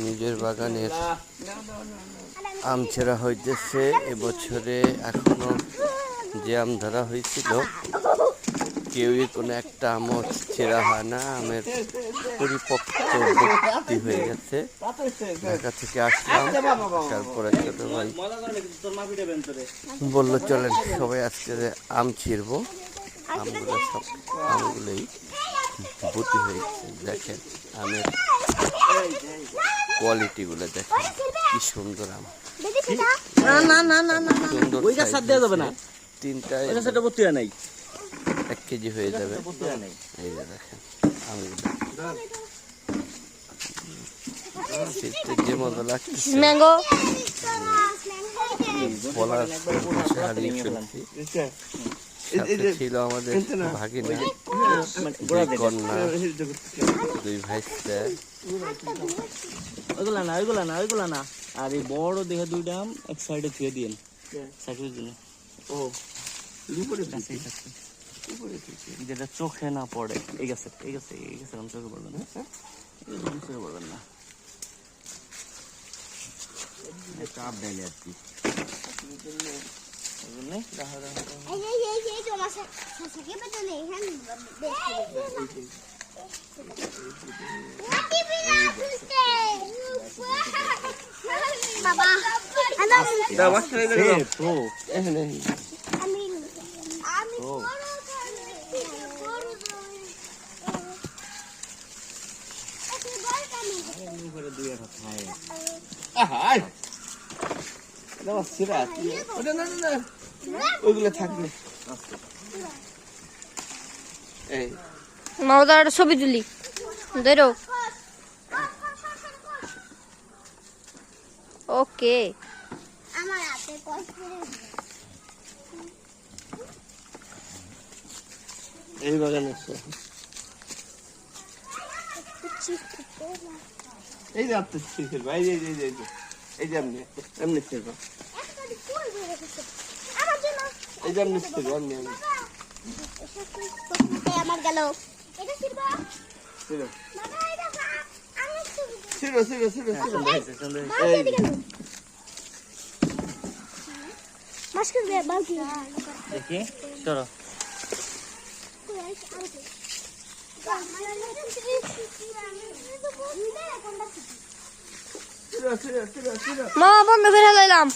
নিজের বাগানের আম ছেঁড়া হইতেছে। এবছরে এখনো যে আম ধরা হয়েছিল কেউই কোনো একটা আমও ছেঁড়া হয় না। আমের পরিপক্ক ভর্তি হয়ে গেছে। ঢাকা থেকে আসলাম, আসার পরে ছোট ভাই বললো চলেন সবাই আজকে আম ছিঁড়বো। আমগুলোই ভর্তি হয়ে গেছে। দেখেন আমের কোয়ালিটি গুলো দেখেন, কি সুন্দর আম। সুন্দর তিনটায় 1 কেজি হয়ে যাবে। এই যে দেখেন আমগুলো যে মজা লাগছে, বলার সাথে ছিল আমাদের ভাগিনা, কন্যা, 2 ভাইস্তা। ওইগুলা না আর এই বড় দেখে 2টা আম এক সাইডে ছুঁয়ে দিন সাইডের জন্য। যেটা চোখে না পড়ে। এই গেছে চোখে পড়বেন না, চোখে পড়বেন না। চাপ দেয় আর কি। ওইগুলো থাকবে। মাওদার ছবি তুলি ধরো। ওকে আমার হাতে এই বাগানে এই যে আপনি ছিড়বা, এই যে এই যে এমনি ছিড়বা, এই যে এমনি ছিড়বা, আমার গেল এটা ছিড়বা। দেখি চলো মা বন্ধ করে লাইলাম।